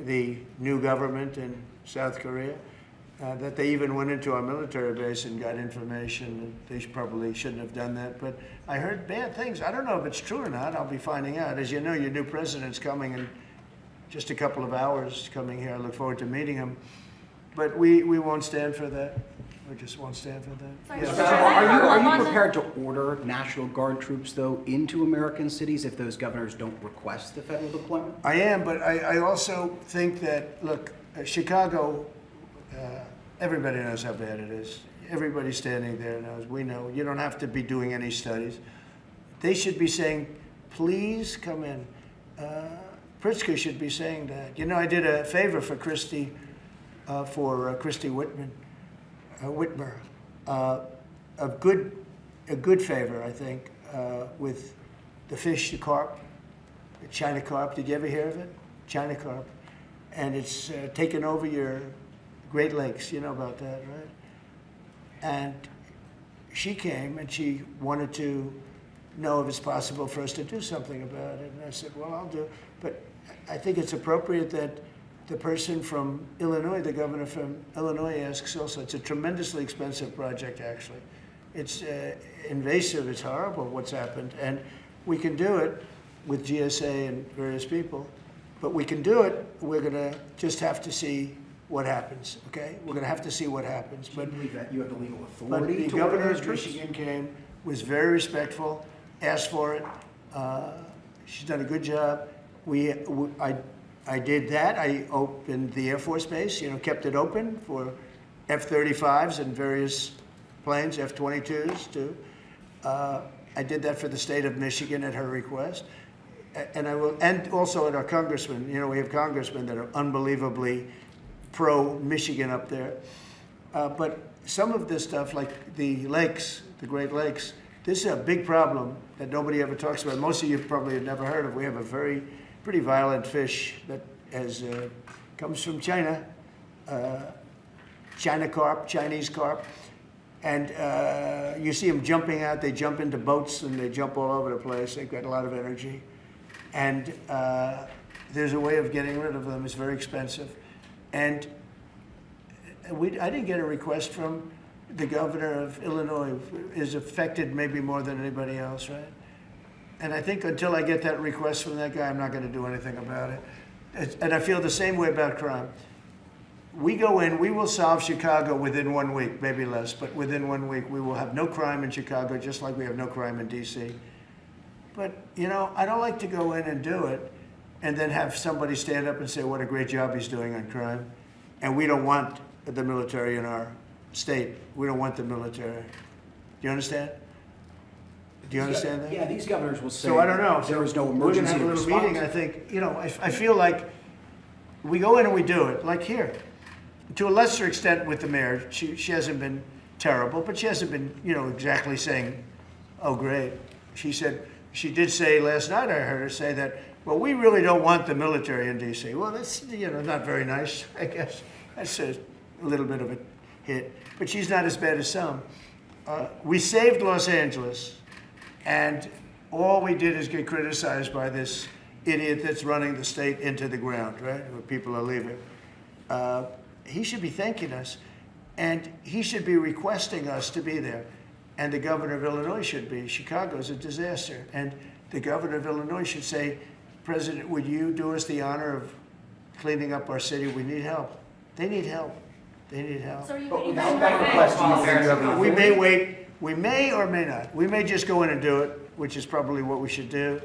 the new government in South Korea, that they even went into our military base and got information. They probably shouldn't have done that, but I heard bad things. I don't know if it's true or not. I'll be finding out. As you know, your new president's coming in just a couple of hours, coming here. I look forward to meeting him. But we won't stand for that. We just won't stand for that. Yes. Are you prepared to order National Guard troops, though, into American cities if those governors don't request the federal deployment? I am, but I also think that, look, Chicago, everybody knows how bad it is. Everybody standing there knows. We know. You don't have to be doing any studies. They should be saying, please come in. Pritzker should be saying that. You know, I did a favor for Christy Whitmer, a good favor, I think, with the fish, the carp, the China carp. Did you ever hear of it? China carp. And it's taken over your Great Lakes. You know about that, right? And she came and she wanted to know if it's possible for us to do something about it. And I said, well, I'll do it. But I think it's appropriate that the person from Illinois, the governor from Illinois, asks also. It's a tremendously expensive project, actually. It's invasive, it's horrible what's happened, and we can do it with GSA and various people, but we can do it. We're gonna just have to see what happens, okay? We're gonna have to see what happens. But you believe that you have the legal but authority the to governor order of troops? Michigan came, was very respectful, asked for it. She's done a good job. I did that. I opened the Air Force Base, you know, kept it open for F-35s and various planes, F-22s too. I did that for the state of Michigan at her request. And I will, and also at our congressmen. You know, we have congressmen that are unbelievably pro-Michigan up there. But some of this stuff, like the lakes, the Great Lakes, this is a big problem that nobody ever talks about. Most of you probably have never heard of. We have a pretty violent fish that comes from China, China carp, Chinese carp. And you see them jumping out. They jump into boats and they jump all over the place. They've got a lot of energy. And there's a way of getting rid of them. It's very expensive. And I didn't get a request from the governor of Illinois, who is affected maybe more than anybody else, right? And I think until I get that request from that guy, I'm not going to do anything about it. And I feel the same way about crime. We go in, we will solve Chicago within 1 week, maybe less, but within 1 week, we will have no crime in Chicago, just like we have no crime in DC. But, you know, I don't like to go in and do it and then have somebody stand up and say what a great job he's doing on crime. And we don't want the military in our state. We don't want the military. Do you understand? Do you understand that? Yeah, these governors will say so I don't know. There was no We're emergency going to have a little response. meeting, I think. You know, I feel like we go in and we do it, like here. To a lesser extent with the mayor, she hasn't been terrible, but she hasn't been, you know, exactly saying, oh, great. She did say last night, I heard her say that, well, we really don't want the military in D.C. Well, that's, you know, not very nice, I guess. That's a little bit of a hit. But she's not as bad as some. We saved Los Angeles, and all we did is get criticized by this idiot that's running the state into the ground, right, where people are leaving. He should be thanking us, and he should be requesting us to be there. And the governor of Illinois should be. Chicago's a disaster. And the governor of Illinois should say, President, would you do us the honor of cleaning up our city? We need help. They need help. They need help. So are you But waiting without for that request, do you think you have the We authority? may wait. We may or may not. We may just go in and do it, which is probably what we should do.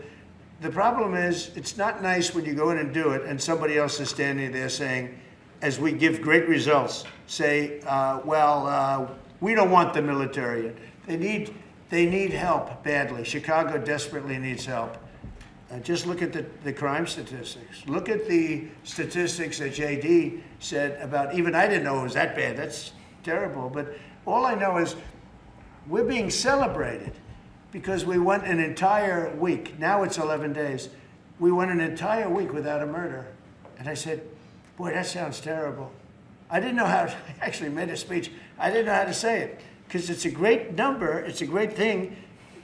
The problem is, it's not nice when you go in and do it and somebody else is standing there saying, as we give great results, say, we don't want the military in. They need help badly. Chicago desperately needs help. Just look at the crime statistics. Look at the statistics that JD said about, even I didn't know it was that bad. That's terrible. But all I know is we're being celebrated because we went an entire week. Now it's 11 days. We went an entire week without a murder. And I said, boy, that sounds terrible. I didn't know how, I actually made a speech. I didn't know how to say it because it's a great number. It's a great thing,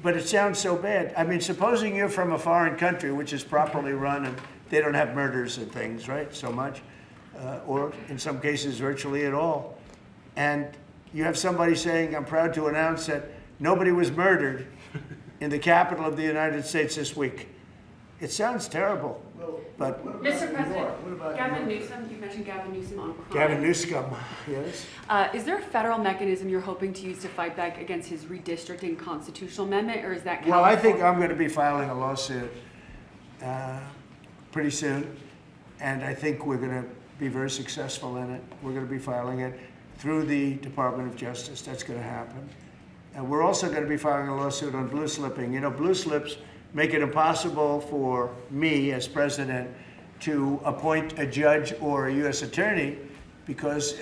but it sounds so bad. I mean, supposing you're from a foreign country, which is properly run and they don't have murders and things, right, so much, or in some cases virtually at all. And you have somebody saying, I'm proud to announce that nobody was murdered in the capital of the United States this week. It sounds terrible, but... Mr. President, Gavin Newsom, you mentioned Gavin Newsom on crime. Gavin Newsom, yes. Is there a federal mechanism you're hoping to use to fight back against his redistricting constitutional amendment, or is that Well, I think California? I'm going to be filing a lawsuit pretty soon, and I think we're going to be very successful in it. We're going to be filing it through the Department of Justice. That's going to happen. And we're also going to be filing a lawsuit on blue slipping. You know, blue slips make it impossible for me as president to appoint a judge or a U.S. attorney because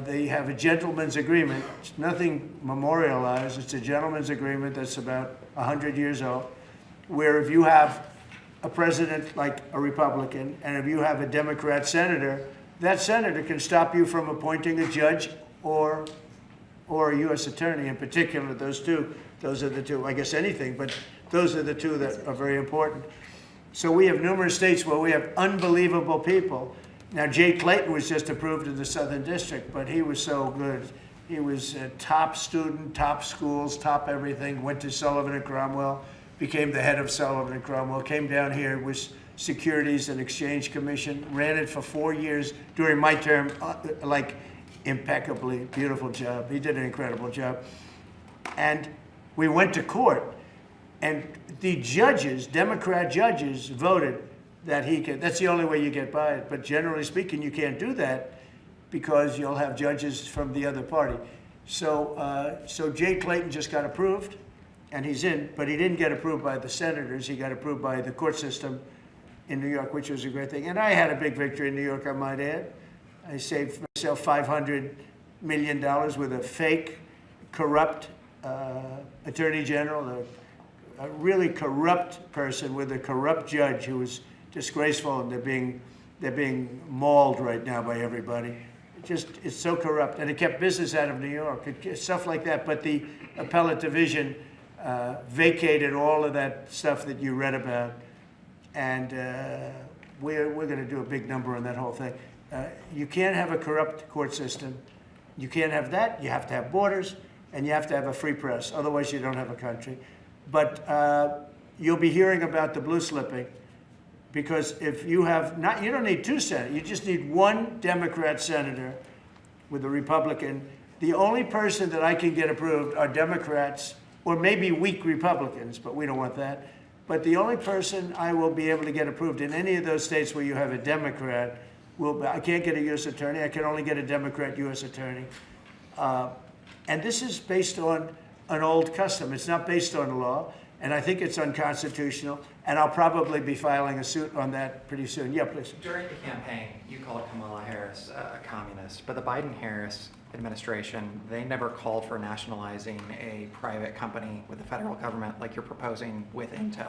they have a gentleman's agreement. It's nothing memorialized. It's a gentleman's agreement that's about 100 years old, where if you have a president like a Republican and if you have a Democrat senator, that senator can stop you from appointing a judge or a U.S. attorney. In particular, those are the two, I guess anything, but those are the two that are very important. So we have numerous states where we have unbelievable people. Now, Jay Clayton was just approved in the Southern District, but he was so good. He was a top student, top schools, top everything, went to Sullivan and Cromwell, became the head of Sullivan and Cromwell, came down here, was Securities and Exchange Commission, ran it for 4 years during my term, like impeccably, beautiful job. He did an incredible job. And we went to court, and the judges, Democrat judges, voted that he could. That's the only way you get by it. But generally speaking, you can't do that because you'll have judges from the other party. So Jay Clayton just got approved, and he's in, but he didn't get approved by the senators. He got approved by the court system in New York, which was a great thing. And I had a big victory in New York, I might add. I saved myself $500 million with a fake, corrupt attorney general, a really corrupt person with a corrupt judge who was disgraceful, and they're being mauled right now by everybody. It's so corrupt, and it kept business out of New York, stuff like that. But the appellate division vacated all of that stuff that you read about, and we're going to do a big number on that whole thing. You can't have a corrupt court system. You can't have that. You have to have borders, and you have to have a free press. Otherwise, you don't have a country. But you'll be hearing about the blue slipping, because if you have not, you don't need two senators. You just need one Democrat senator with a Republican. The only person that I can get approved are Democrats or maybe weak Republicans, but we don't want that. But the only person I will be able to get approved in any of those states where you have a Democrat I can't get a U.S. attorney. I can only get a Democrat U.S. attorney. And this is based on an old custom. It's not based on law, and I think it's unconstitutional, and I'll probably be filing a suit on that pretty soon. Yeah, please. During the campaign, you called Kamala Harris a communist, but the Biden-Harris administration, they never called for nationalizing a private company with the federal government like you're proposing with Intel.